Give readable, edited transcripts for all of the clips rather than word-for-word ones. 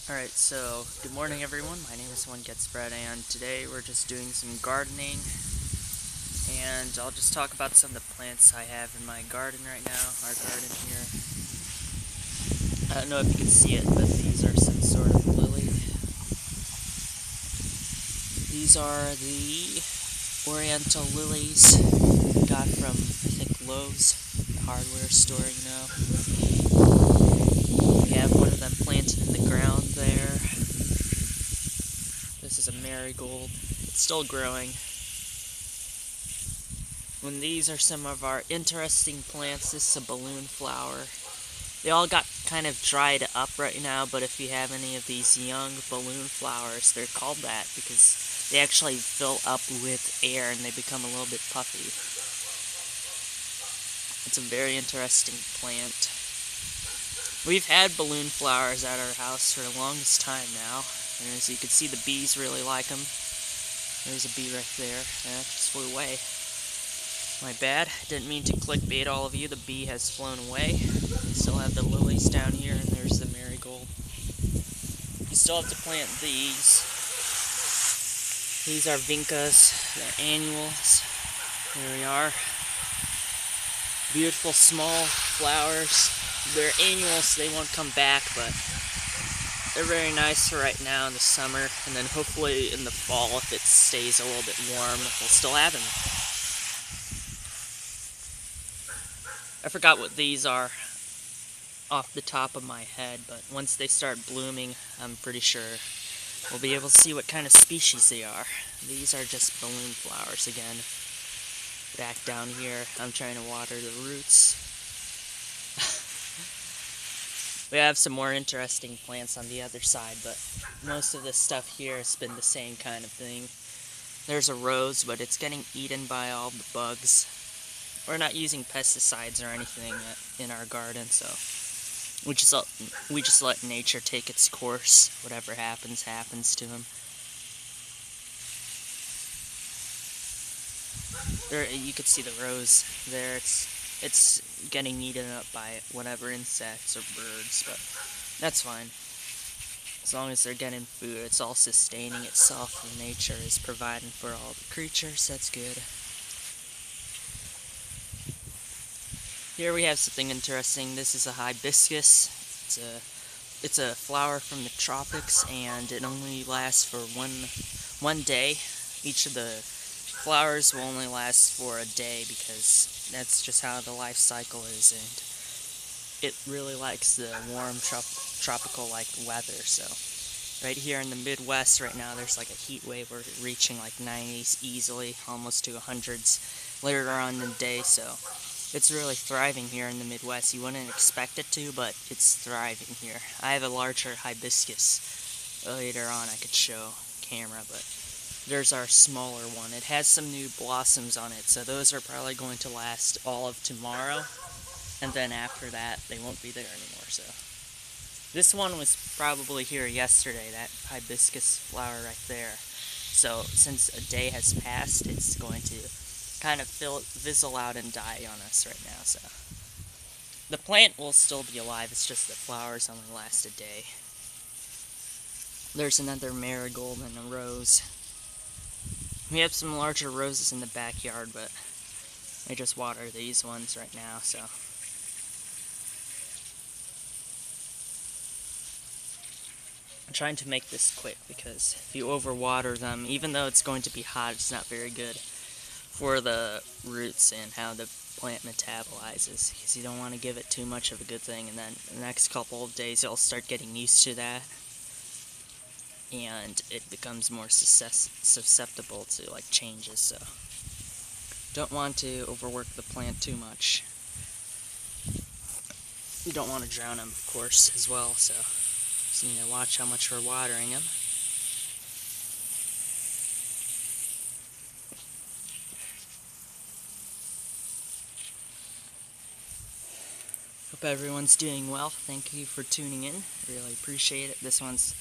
Alright, so good morning everyone, my name is One Gets Bread, and today we're just doing some gardening, and I'll just talk about some of the plants I have in my garden right now, our garden here. I don't know if you can see it, but these are some sort of lily. These are the oriental lilies got from, I think, Lowe's, the hardware store, We have one of them planted in the ground there. This is a marigold. It's still growing. And these are some of our interesting plants. This is a balloon flower. They all got kind of dried up right now, but if you have any of these young balloon flowers, they're called that because they actually fill up with air and they become a little bit puffy. It's a very interesting plant. We've had balloon flowers at our house for the longest time now. And as you can see, the bees really like them. There's a bee right there. Yeah, it just flew away. My bad. Didn't mean to clickbait all of you. The bee has flown away. We still have the lilies down here, and there's the marigold. You still have to plant these. These are vincas. They're annuals. There we are. Beautiful small flowers. They're annuals, so they won't come back, but they're very nice for right now in the summer, and then hopefully in the fall, if it stays a little bit warm, we'll still have them. I forgot what these are off the top of my head, but once they start blooming, I'm pretty sure we'll be able to see what kind of species they are. These are just balloon flowers again. Back down here, I'm trying to water the roots. We have some more interesting plants on the other side, but most of this stuff here has been the same kind of thing. There's a rose, but it's getting eaten by all the bugs. We're not using pesticides or anything in our garden, so we just let nature take its course. Whatever happens, happens to them. There, you could see the rose there. It's getting eaten up by whatever insects or birds, but that's fine. As long as they're getting food, it's all sustaining itself, and nature is providing for all the creatures. That's good. Here we have something interesting. This is a hibiscus. It's a flower from the tropics, and it only lasts for one day. Each of the flowers will only last for a day because that's just how the life cycle is, and it really likes the warm tropical like weather. So right here in the Midwest right now, there's like a heat wave. We're reaching like 90s easily, almost to 100s later on in the day, so it's really thriving here in the Midwest. You wouldn't expect it to, but it's thriving here. I have a larger hibiscus. Later on I could show camera, but there's our smaller one. It has some new blossoms on it, so those are probably going to last all of tomorrow, and then after that they won't be there anymore. So this one was probably here yesterday, that hibiscus flower right there. So since a day has passed, it's going to kind of fizzle out and die on us right now. So the plant will still be alive, it's just that flowers only last a day. There's another marigold and a rose. We have some larger roses in the backyard, but I just water these ones right now, so. I'm trying to make this quick because if you overwater them, even though it's going to be hot, it's not very good for the roots and how the plant metabolizes, because you don't want to give it too much of a good thing, and then the next couple of days you'll start getting used to that, and it becomes more susceptible to like changes. So don't want to overwork the plant too much. You don't want to drown them, of course, as well, so just need to watch how much we're watering them. Hope everyone's doing well. Thank you for tuning in. Really appreciate it. This one's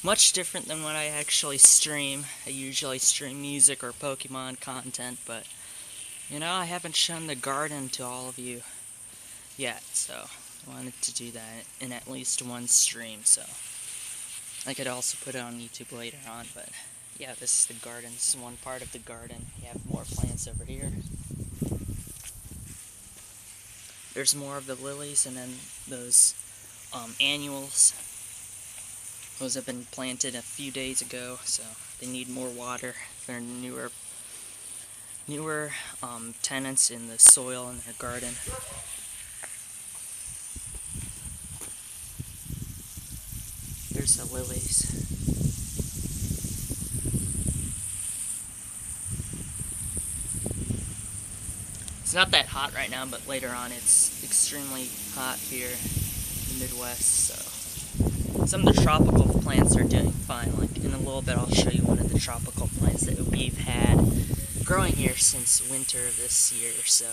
much different than what I actually stream. I usually stream music or Pokemon content, but I haven't shown the garden to all of you yet, so I wanted to do that in at least one stream. So I could also put it on YouTube later on, but yeah, this is the garden. This is one part of the garden. We have more plants over here. There's more of the lilies, and then those annuals. Those have been planted a few days ago, so they need more water. They're newer tenants in the soil in their garden. There's the lilies. It's not that hot right now, but later on it's extremely hot here in the Midwest, so some of the tropical plants are doing fine. Like in a little bit I'll show you one of the tropical plants that we've had growing here since winter of this year, so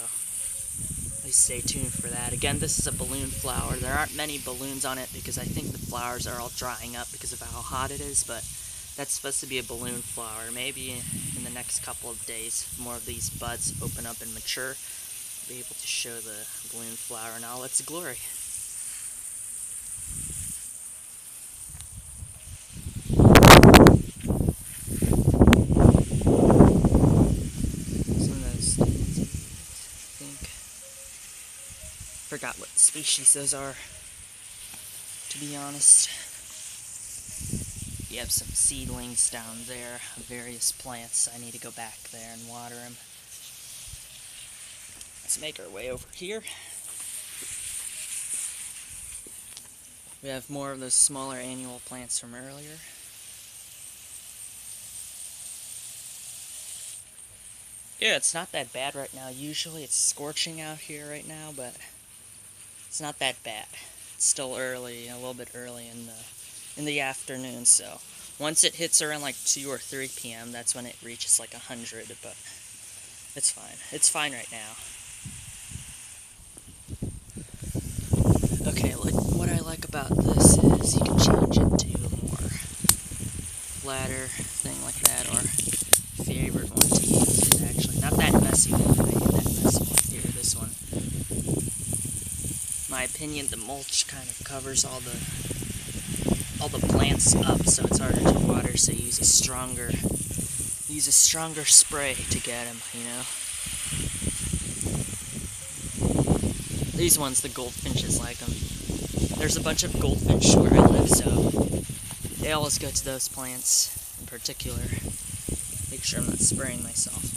please stay tuned for that. Again, this is a balloon flower. There aren't many balloons on it because I think the flowers are all drying up because of how hot it is, but that's supposed to be a balloon flower. Maybe in the next couple of days, more of these buds open up and mature, I'll be able to show the balloon flower in all its glory. Forgot what species those are, to be honest. You have some seedlings down there of various plants. I need to go back there and water them. Let's make our way over here. We have more of those smaller annual plants from earlier. Yeah, it's not that bad right now. Usually it's scorching out here right now, but it's not that bad. It's still early, a little bit early in the afternoon, so once it hits around like 2 or 3 p.m., that's when it reaches like 100, but it's fine. It's fine right now. Okay, like what I like about this is you can change it to a more flatter thing like that, or favorite one to use is actually not that messy one. I hate that messy one here, this one. My opinion, the mulch kind of covers all the plants up, so it's harder to water, so you use a stronger spray to get them, you know. These ones, the goldfinches like them. There's a bunch of goldfinch where I live, so they always go to those plants in particular. Make sure I'm not spraying myself.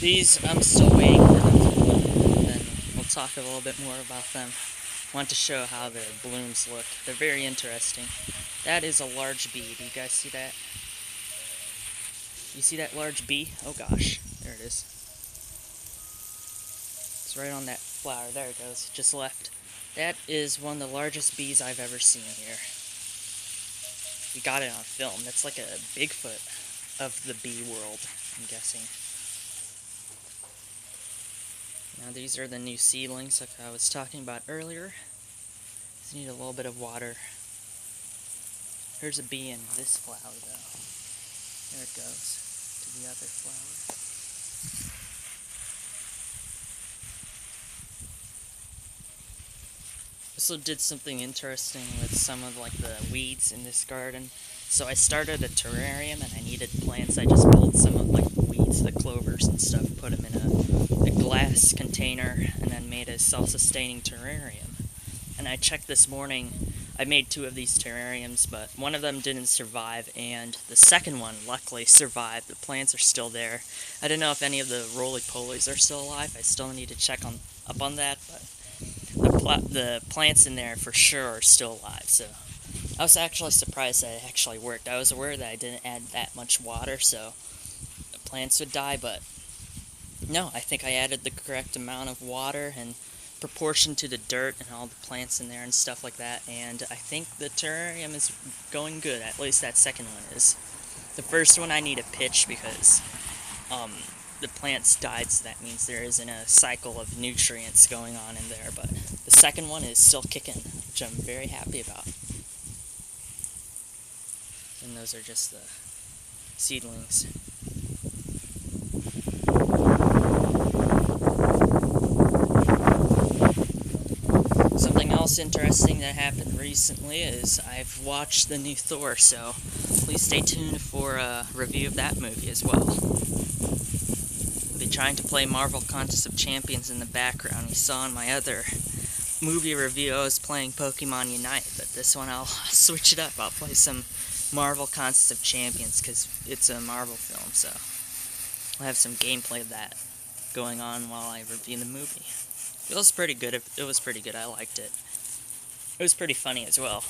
These, I'm still waiting for them to bloom, and then we'll talk a little bit more about them. I want to show how the blooms look. They're very interesting. That is a large bee. Do you guys see that? You see that large bee? Oh gosh, there it is. It's right on that flower. There it goes. It just left. That is one of the largest bees I've ever seen here. We got it on film. That's like a Bigfoot of the bee world, I'm guessing. Now these are the new seedlings like I was talking about earlier. These need a little bit of water. There's a bee in this flower though. There it goes to the other flower. Also did something interesting with some of like the weeds in this garden. So I started a terrarium and I needed plants. I just pulled some of like the weeds, the clovers and stuff, put them in a glass container, and then made a self-sustaining terrarium. And I checked this morning, I made 2 of these terrariums, but one of them didn't survive, and the second one luckily survived. The plants are still there. I don't know if any of the roly-polies are still alive. I still need to check up on that, but the plants in there for sure are still alive, so I was actually surprised that it actually worked. I was aware that I didn't add that much water, so the plants would die, but no, I think I added the correct amount of water and proportion to the dirt and all the plants in there and stuff like that, and I think the terrarium is going good. At least that second one is. The first one I need a pitch because the plants died, so that means there isn't a cycle of nutrients going on in there, but the second one is still kicking, which which I'm very happy about. And those are just the seedlings. Something else interesting that happened recently is I've watched the new Thor, so please stay tuned for a review of that movie as well. I'll be trying to play Marvel Contest of Champions in the background. You saw in my other movie review I was playing Pokemon Unite, but this one I'll switch it up. I'll play some Marvel Contest of Champions because it's a Marvel film, so I'll have some gameplay of that going on while I review the movie. It was pretty good. It was pretty good. I liked it. It was pretty funny as well.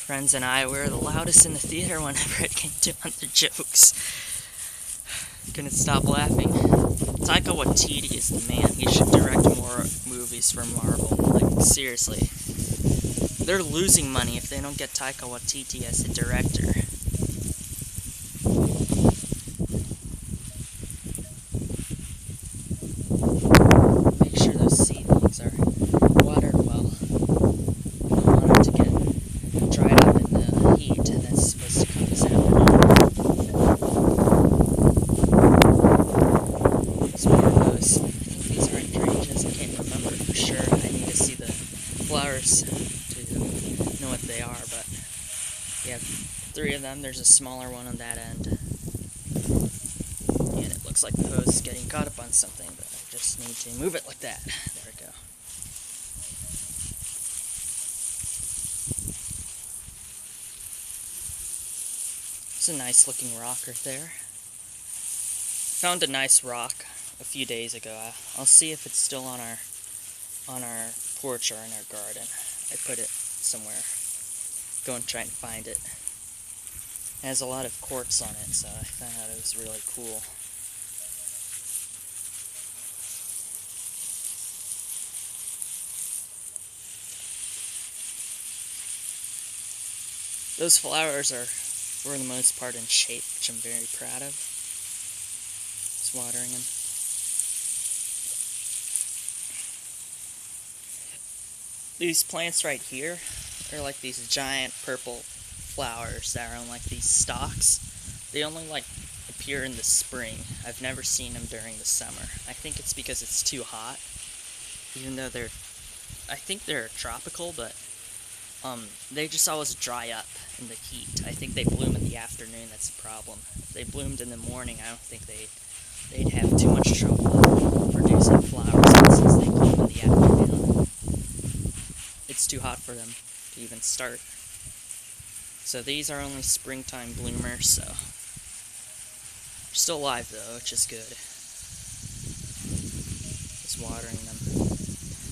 Friends and I were the loudest in the theater whenever it came to other jokes. Couldn't stop laughing. Taika Waititi is the man. He should direct more movies for Marvel. Like, seriously. They're losing money if they don't get Taika Waititi as a director. Make sure those seedlings are watered well. You don't want them to get dried up in the heat that's supposed to come this afternoon. It's more of those. I think these are hydrangeas. I can't remember for sure. I need to see the flowers to know what they are, but we have 3 of them. There's a smaller one on that end. And it looks like the hose is getting caught up on something, but I just need to move it like that. There we go. It's a nice looking rock right there. Found a nice rock a few days ago. I'll see if it's still on our porch or in our garden. I put it somewhere. Go and try and find it. It has a lot of quartz on it, so I thought it was really cool. Those flowers are, for the most part, in shape, which I'm very proud of. Just watering them. These plants right here are like these giant purple flowers that are on like these stalks. They only like appear in the spring. I've never seen them during the summer. I think it's because it's too hot. Even though I think they're tropical, but they just always dry up in the heat. I think they bloom in the afternoon. That's the problem. If they bloomed in the morning, I don't think they'd have too much trouble producing flowers since they bloom in the afternoon. It's too hot for them to even start. So these are only springtime bloomers, so they're still alive though, which is good. Just watering them.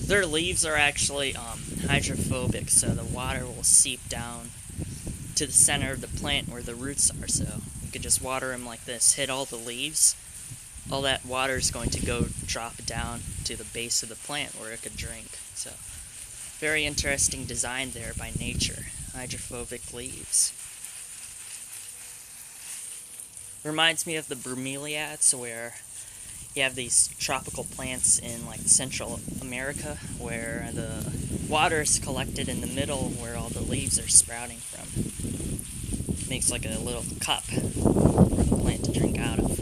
Their leaves are actually hydrophobic, so the water will seep down to the center of the plant where the roots are, so you could just water them like this, hit all the leaves. All that water is going to go drop down to the base of the plant where it could drink. So very interesting design there by nature. Hydrophobic leaves. Reminds me of the bromeliads, where you have these tropical plants in like Central America where the water is collected in the middle where all the leaves are sprouting from. Makes like a little cup for the plant to drink out of.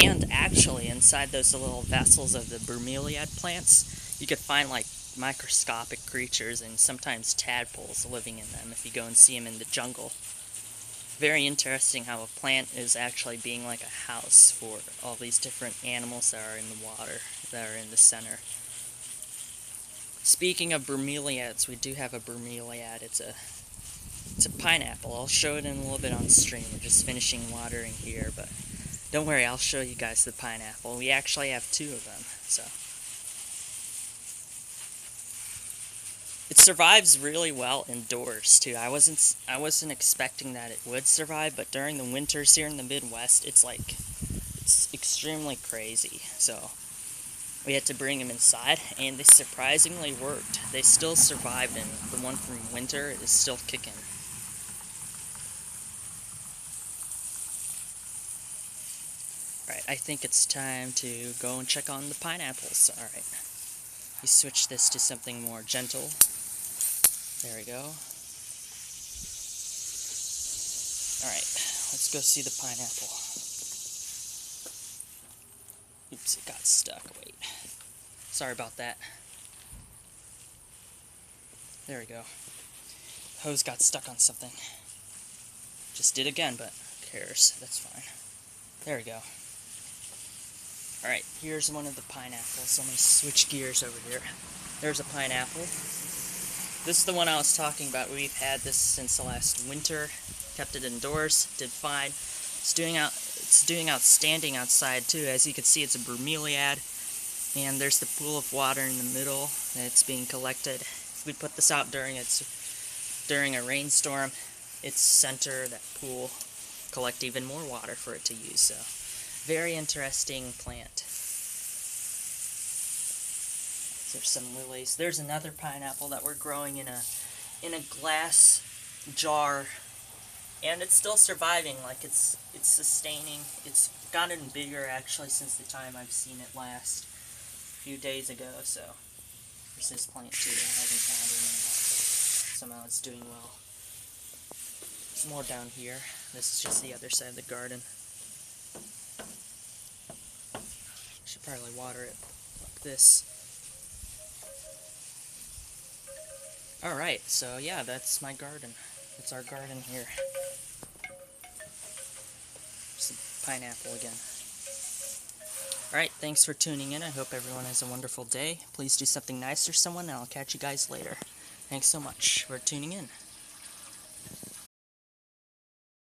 And actually inside those little vessels of the bromeliad plants, you could find like microscopic creatures and sometimes tadpoles living in them if you go and see them in the jungle. Very interesting how a plant is actually being like a house for all these different animals that are in the water, that are in the center. Speaking of bromeliads, we do have a bromeliad. It's a pineapple. I'll show it in a little bit on stream. We're just finishing watering here, but don't worry, I'll show you guys the pineapple. We actually have 2 of them, so. It survives really well indoors too. I wasn't expecting that it would survive, but during the winters here in the Midwest, it's extremely crazy. So we had to bring them inside, and they surprisingly worked. They still survived, and the one from winter is still kicking. Alright, I think it's time to go and check on the pineapples. Alright. You switch this to something more gentle. There we go. Alright, let's go see the pineapple. Oops, it got stuck. Wait. Sorry about that. There we go. Hose got stuck on something. Just did again, but who cares? That's fine. There we go. Alright, here's one of the pineapples. Let me switch gears over here. There's a pineapple. This is the one I was talking about. We've had this since the last winter. Kept it indoors. Did fine. It's doing outstanding outside too. As you can see, it's a bromeliad. And there's the pool of water in the middle that's being collected. If we put this out during a rainstorm, its center, that pool, collect even more water for it to use. So, very interesting plant. There's some lilies. There's another pineapple that we're growing in a glass jar, and it's still surviving. Like it's sustaining. It's gotten bigger actually since the time I've seen it last, a few days ago. So there's this plant too. I haven't had it in a while. Somehow it's doing well. There's more down here. This is just the other side of the garden. Should probably water it like this. Alright, so yeah, that's my garden. It's our garden here. Some pineapple again. Alright, thanks for tuning in. I hope everyone has a wonderful day. Please do something nice for someone, and I'll catch you guys later. Thanks so much for tuning in.